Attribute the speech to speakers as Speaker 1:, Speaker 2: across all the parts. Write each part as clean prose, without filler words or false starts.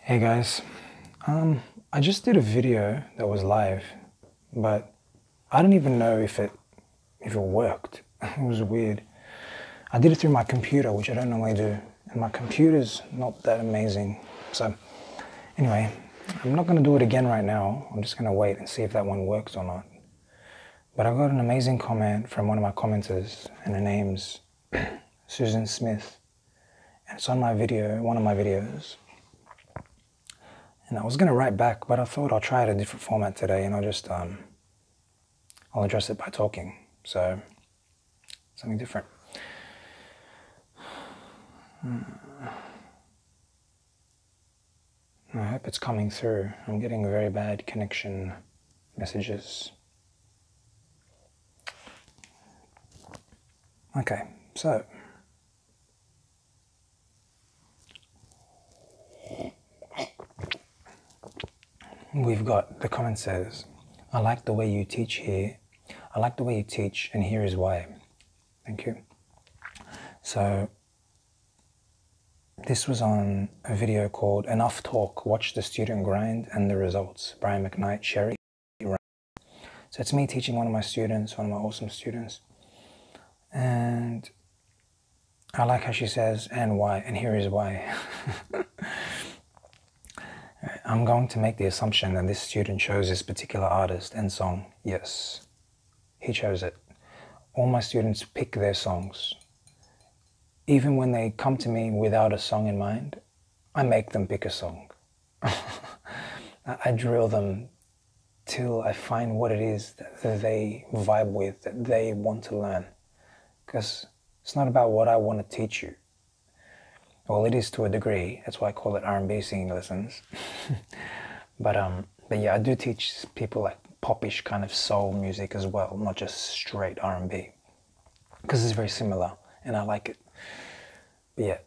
Speaker 1: Hey guys, I just did a video that was live, but I don't even know if it worked. It was weird. I did it through my computer, which I don't normally do, and my computer's not that amazing. So anyway, I'm not gonna do it again right now. I'm just gonna wait and see if that one works or not. But I got an amazing comment from one of my commenters, and her name's Susan Smith, and it's on my video, one of my videos. And I was going to write back, but I thought I'll try it a different format today, and I'll address it by talking. So, something different. I hope it's coming through. I'm getting very bad connection messages. Okay, so we've got the comment says, I like the way you teach here. I like the way you teach, and here is why. Thank you. So this was on a video called Enough Talk, Watch the Student Grind and the Results, Brian McKnight, Sherry. So it's me teaching one of my students, one of my awesome students. And I like how she says, and why, and here is why. I'm going to make the assumption that this student chose this particular artist and song. Yes, he chose it. All my students pick their songs. Even when they come to me without a song in mind, I make them pick a song. I drill them till I find what it is that they vibe with, that they want to learn. Because it's not about what I want to teach you. Well, it is to a degree. That's why I call it R&B singing lessons. but yeah, I do teach people like popish kind of soul music as well, not just straight R&B, because it's very similar and I like it. But yeah,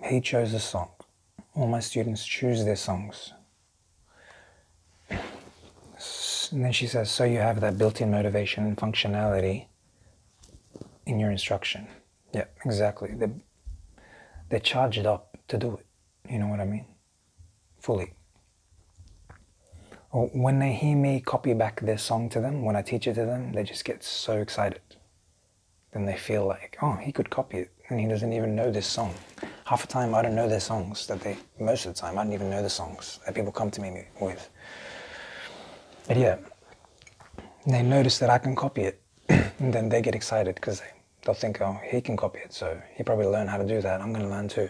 Speaker 1: he chose a song. All my students choose their songs. And then she says, so you have that built-in motivation and functionality in your instruction. Yeah, exactly. They're charged up to do it. You know what I mean? Fully. Or when they hear me copy back their song to them, when I teach it to them, they just get so excited. Then they feel like, oh, he could copy it, and he doesn't even know this song. Half the time, I don't know their songs. Most of the time, I don't even know the songs that people come to me with. But yeah, they notice that I can copy it, and then they get excited because they'll think, oh, he can copy it, so he probably learned how to do that. I'm going to learn too.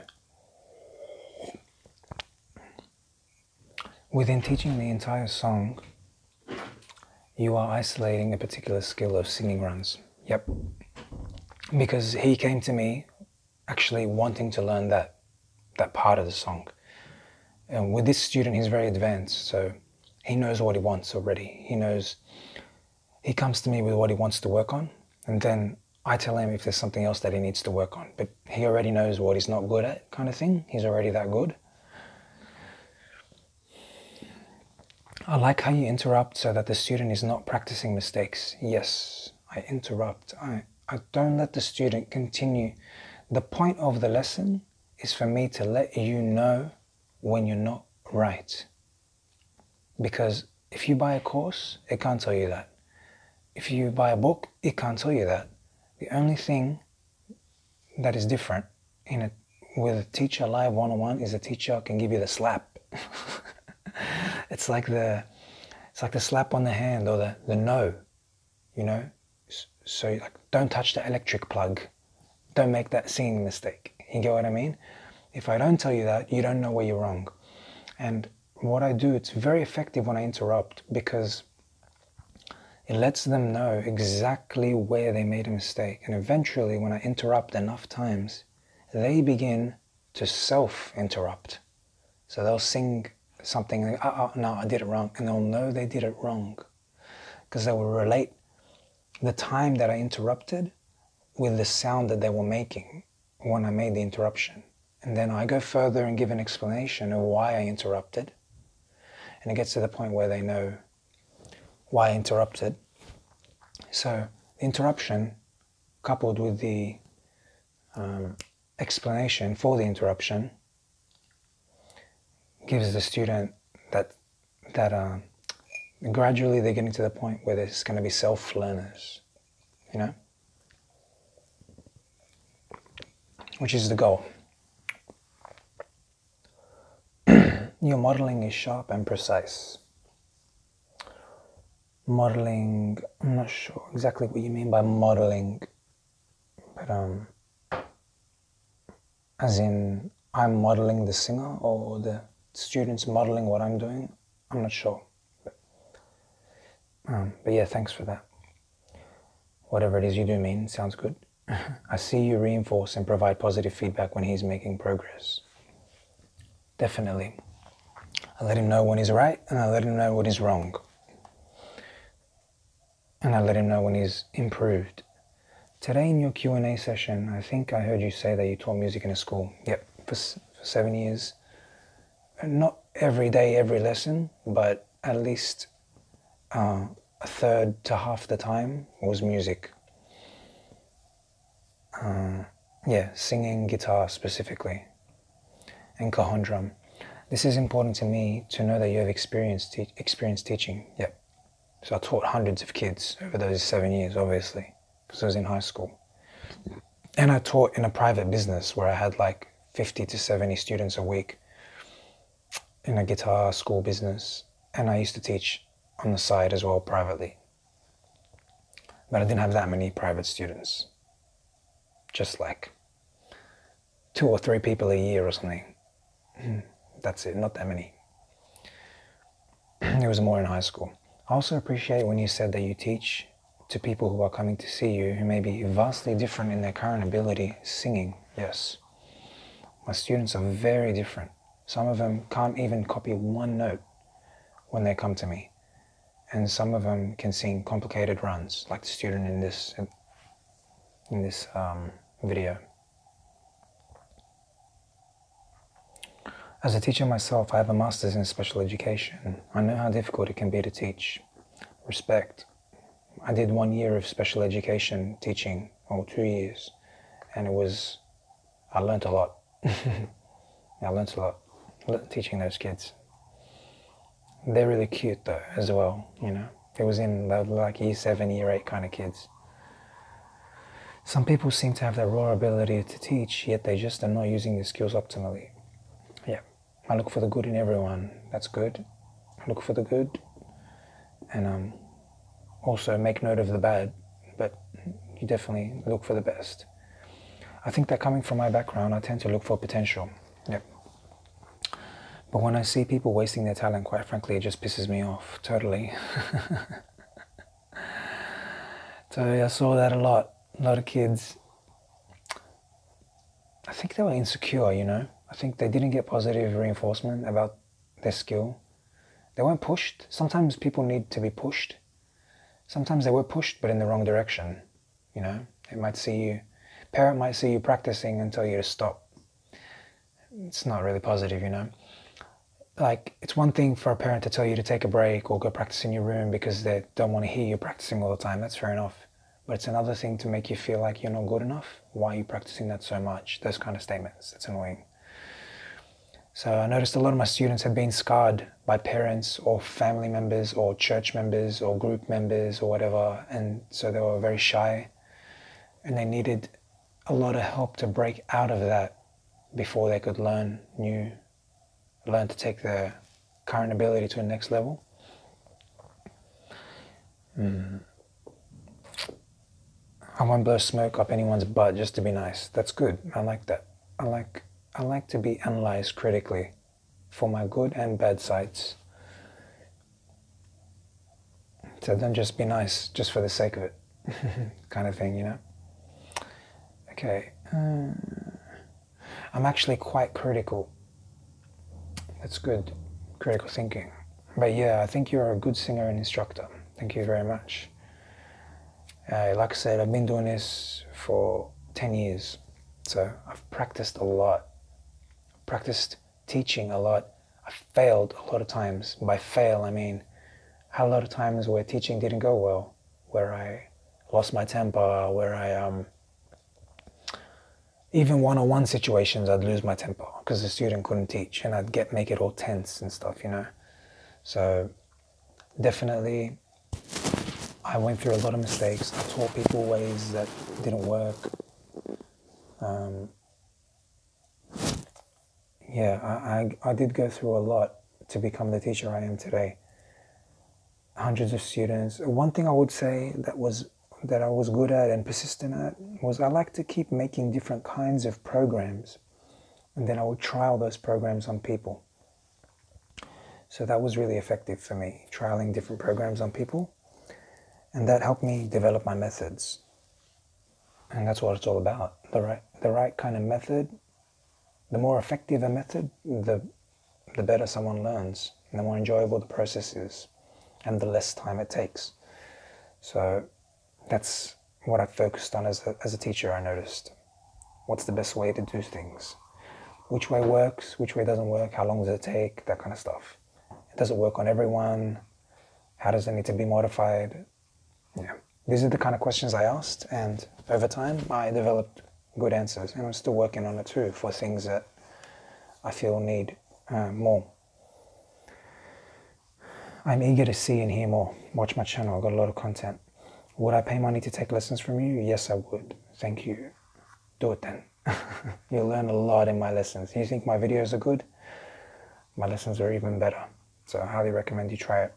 Speaker 1: Within teaching the entire song, you are isolating a particular skill of singing runs. Yep. Because he came to me actually wanting to learn that part of the song. And with this student, he's very advanced, so he knows what he wants already. He comes to me with what he wants to work on, and then I tell him if there's something else that he needs to work on. But he already knows what he's not good at, kind of thing. He's already that good. I like how you interrupt so that the student is not practicing mistakes. Yes, I interrupt. I don't let the student continue. The point of the lesson is for me to let you know when you're not right. Because if you buy a course, it can't tell you that. If you buy a book, it can't tell you that. The only thing that is different with a teacher live one-on-one is a teacher can give you the slap. It's like the slap on the hand or the no, you know. So like, don't touch the electric plug. Don't make that singing mistake. You get what I mean? If I don't tell you that, you don't know where you're wrong. And what I do, it's very effective when I interrupt because it lets them know exactly where they made a mistake. And eventually, when I interrupt enough times, they begin to self-interrupt. So they'll sing something like, no, I did it wrong. And they'll know they did it wrong because they will relate the time that I interrupted with the sound that they were making when I made the interruption. And then I go further and give an explanation of why I interrupted. And it gets to the point where they know why I interrupted. So the interruption coupled with the explanation for the interruption gives the student that gradually they're getting to the point where there's going to be self-learners, you know, which is the goal. Your modeling is sharp and precise. Modeling, I'm not sure exactly what you mean by modeling, but as in I'm modeling the singer or the students modeling what I'm doing, I'm not sure. But yeah, thanks for that. Whatever it is you do mean, sounds good. I see you reinforce and provide positive feedback when he's making progress. Definitely. I let him know when he's right, and I let him know when he's wrong. And I let him know when he's improved. Today in your Q&A session, I think I heard you say that you taught music in a school. Yep, for 7 years. Not every day, every lesson, but at least a third to half the time was music. Yeah, singing, guitar specifically, and cajon drum. This is important to me to know that you have experience teaching. Yep. So I taught hundreds of kids over those 7 years, obviously, because I was in high school. And I taught in a private business where I had like 50 to 70 students a week in a guitar school business. And I used to teach on the side as well, privately. But I didn't have that many private students. Just like 2 or 3 people a year or something. That's it, not that many. It was more in high school. I also appreciate when you said that you teach to people who are coming to see you who may be vastly different in their current ability singing. Yes. My students are very different. Some of them can't even copy one note when they come to me. And some of them can sing complicated runs, like the student in this video. As a teacher myself, I have a master's in special education. I know how difficult it can be to teach. Respect. I did 1 year of special education teaching, or 2 years, and I learned a lot. I learned a lot teaching those kids. They're really cute though, as well, you know. It was in like year 7, year 8 kind of kids. Some people seem to have that raw ability to teach, yet they just are not using the skills optimally. Yeah, I look for the good in everyone. That's good. I look for the good, and also make note of the bad, but you definitely look for the best. I think that coming from my background, I tend to look for potential. Yep. But when I see people wasting their talent, quite frankly, it just pisses me off, totally. So I saw that a lot of kids. I think they were insecure, you know. I think they didn't get positive reinforcement about their skill. They weren't pushed. Sometimes people need to be pushed. Sometimes they were pushed, but in the wrong direction, you know. Parent might see you practicing and tell you to stop. It's not really positive, you know. Like, it's one thing for a parent to tell you to take a break or go practice in your room because they don't want to hear you practicing all the time. That's fair enough. But it's another thing to make you feel like you're not good enough. Why are you practicing that so much? Those kind of statements. It's annoying. So I noticed a lot of my students had been scarred by parents or family members or church members or group members or whatever. And so they were very shy and they needed a lot of help to break out of that before they could learn to take their current ability to the next level. I won't blow smoke up anyone's butt just to be nice. That's good. I like that. I like to be analyzed critically for my good and bad sides. So don't just be nice just for the sake of it, kind of thing, you know? Okay. I'm actually quite critical. That's good. Critical thinking. But yeah, I think you're a good singer and instructor. Thank you very much. Like I said, I've been doing this for 10 years. So I've practiced a lot. Practiced teaching a lot. I've failed a lot of times. By fail, I mean, I had a lot of times where teaching didn't go well, where I lost my temper, where I, even one-on-one situations, I'd lose my temper. because the student couldn't teach, and I'd make it all tense and stuff, you know. So definitely I went through a lot of mistakes. I taught people ways that didn't work. Yeah, I did go through a lot to become the teacher I am today. Hundreds of students. One thing I would say that I was good at and persistent at was I like to keep making different kinds of programs, and then I would trial those programs on people. So that was really effective for me, trialing different programs on people, and that helped me develop my methods. And that's what it's all about. The right kind of method, the more effective a method, the better someone learns, and the more enjoyable the process is, and the less time it takes. So that's what I focused on as a teacher, I noticed. What's the best way to do things? Which way works, which way doesn't work, how long does it take, that kind of stuff. Does it work on everyone? How does it need to be modified? Yeah. These are the kind of questions I asked, and over time I developed good answers, and I'm still working on it too for things that I feel need more. I'm eager to see and hear more. Watch my channel, I've got a lot of content. Would I pay money to take lessons from you? Yes, I would. Thank you. Do it then. You'll learn a lot in my lessons. You think my videos are good? My lessons are even better. So I highly recommend you try it.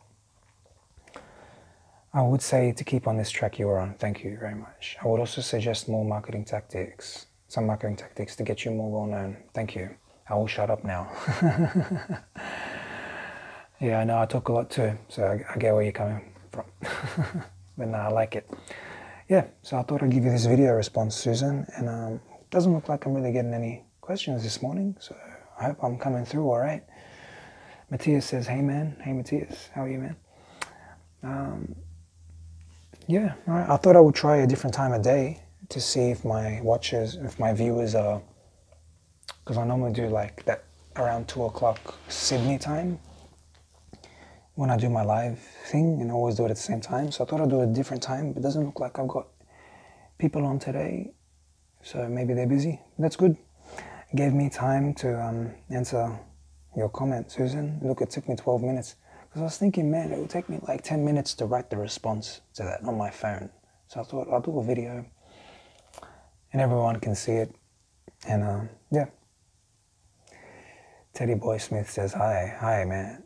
Speaker 1: I would say to keep on this track you were on. Thank you very much. I would also suggest more marketing tactics. Some marketing tactics to get you more well known. Thank you. I will shut up now. Yeah, I know I talk a lot too, so I get where you're coming from. But no, I like it. Yeah, so I thought I'd give you this video response, Susan, and it doesn't look like I'm really getting any questions this morning, so I hope I'm coming through all right. Matthias says, hey man. Hey Matthias, how are you, man? Yeah, all right. I thought I would try a different time of day to see if my viewers are, because I normally do like that around 2 o'clock Sydney time when I do my live thing, and I always do it at the same time. So I thought I'd do a different time, but it doesn't look like I've got people on today, so maybe they're busy. That's good. It gave me time to answer your comment, Susan. Look, it took me 12 minutes. Because I was thinking, man, it would take me like 10 minutes to write the response to that on my phone. So I thought I'll do a video and everyone can see it. And yeah. Teddy Boy Smith says, hi. Hi, man.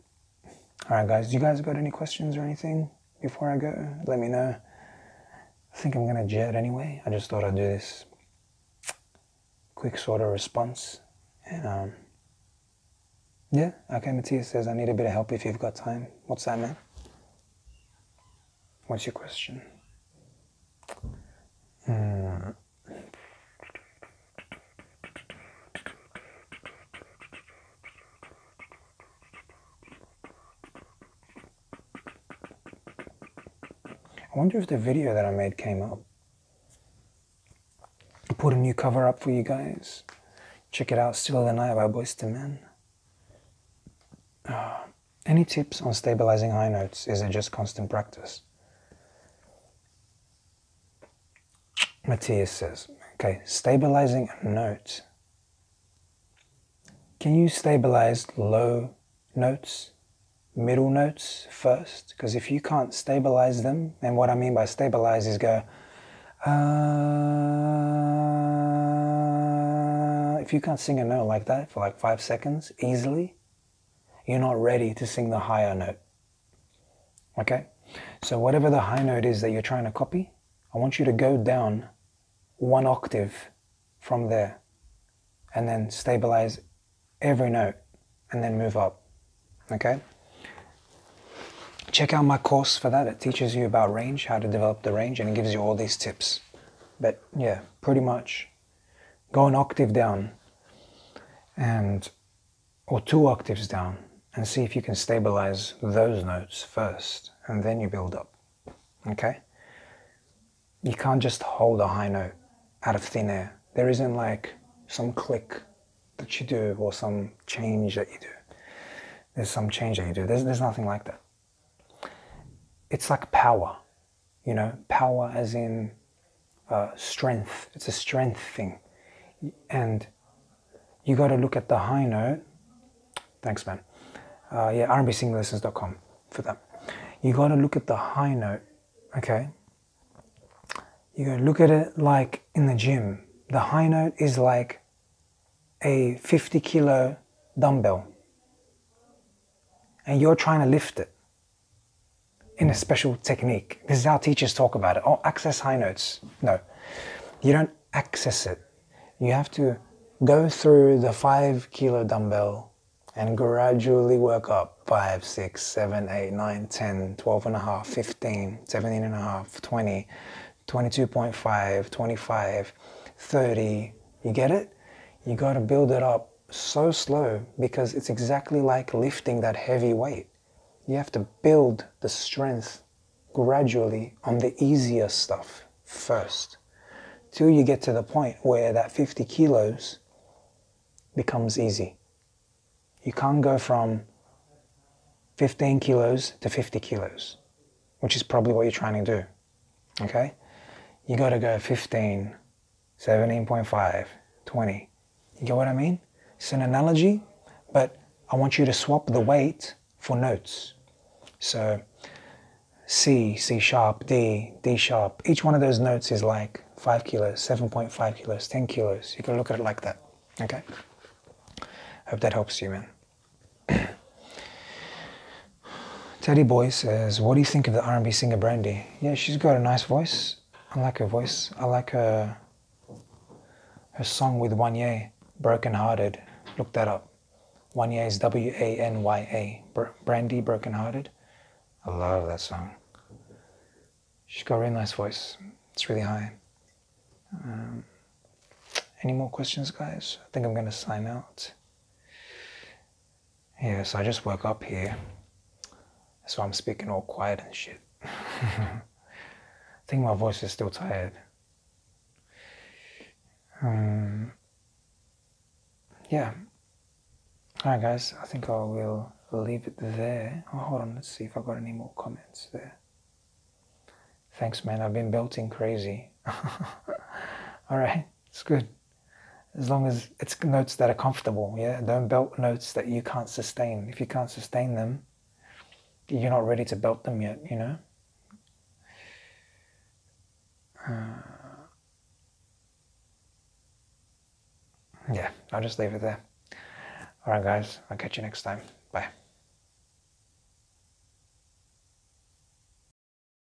Speaker 1: All right, guys. You guys got any questions or anything before I go? Let me know. I think I'm going to jet anyway. I just thought I'd do this quick sort of response. And yeah, okay, Matthias says, I need a bit of help if you've got time. What's that, man? What's your question? I wonder if the video that I made came up. I put a new cover up for you guys. Check it out, Still of the Night by Boyz II Men. Any tips on stabilizing high notes? Is it just constant practice? Matthias says, okay, stabilizing a note. Can you stabilize low notes, middle notes first? Because if you can't stabilize them, and what I mean by stabilize is go, if you can't sing a note like that for like 5 seconds easily, you're not ready to sing the higher note. Okay? So whatever the high note is that you're trying to copy, I want you to go down 1 octave from there and then stabilize every note and then move up. Okay? Check out my course for that. It teaches you about range, how to develop the range, and it gives you all these tips. But yeah, pretty much go an octave down or 2 octaves down and see if you can stabilize those notes first, and then you build up. Okay? You can't just hold a high note out of thin air. There isn't like some click that you do or some change that you do. There's some change that you do. There's nothing like that. It's like power, you know, power as in strength. It's a strength thing. And you got to look at the high note. Thanks, man. Yeah, rnbsinginglessons.com for that. You got to look at the high note, okay? You got to look at it like in the gym. The high note is like a 50 kilo dumbbell, and you're trying to lift it in a special technique. This is how teachers talk about it. Oh, access high notes. No, you don't access it. You have to go through the 5 kilo dumbbell and gradually work up 5, 6, 7, 8, 9, 10, 12 and a half, 15, 17 and a half, 20, 22.5, 25, 30. You get it? You got to build it up so slow because it's exactly like lifting that heavy weight. You have to build the strength gradually on the easier stuff first, till you get to the point where that 50 kilos becomes easy. You can't go from 15 kilos to 50 kilos, which is probably what you're trying to do, okay? You got to go 15, 17.5, 20. You get what I mean? It's an analogy, but I want you to swap the weight for notes. So C, C sharp, D, D sharp. Each one of those notes is like 5 kilos, 7.5 kilos, 10 kilos. You can look at it like that, okay? Hope that helps you, man. Teddy Boy says, what do you think of the R&B singer Brandy? Yeah, she's got a nice voice. I like her voice. I like her song with Wanya, Broken Hearted. Look that up. Wanya is W-A-N-Y-A. Brandy, Broken Hearted. I love that song. She's got a really nice voice. It's really high. Any more questions, guys? I think I'm going to sign out. Yeah, so I just woke up here. So I'm speaking all quiet and shit. I think my voice is still tired. Yeah. Alright guys, I think I will leave it there. Oh, hold on, let's see if I got any more comments there. Thanks, man. I've been belting crazy. Alright, it's good. As long as it's notes that are comfortable, yeah? Don't belt notes that you can't sustain. If you can't sustain them, you're not ready to belt them yet, you know? Yeah, I'll just leave it there. Alright guys, I'll catch you next time. Bye.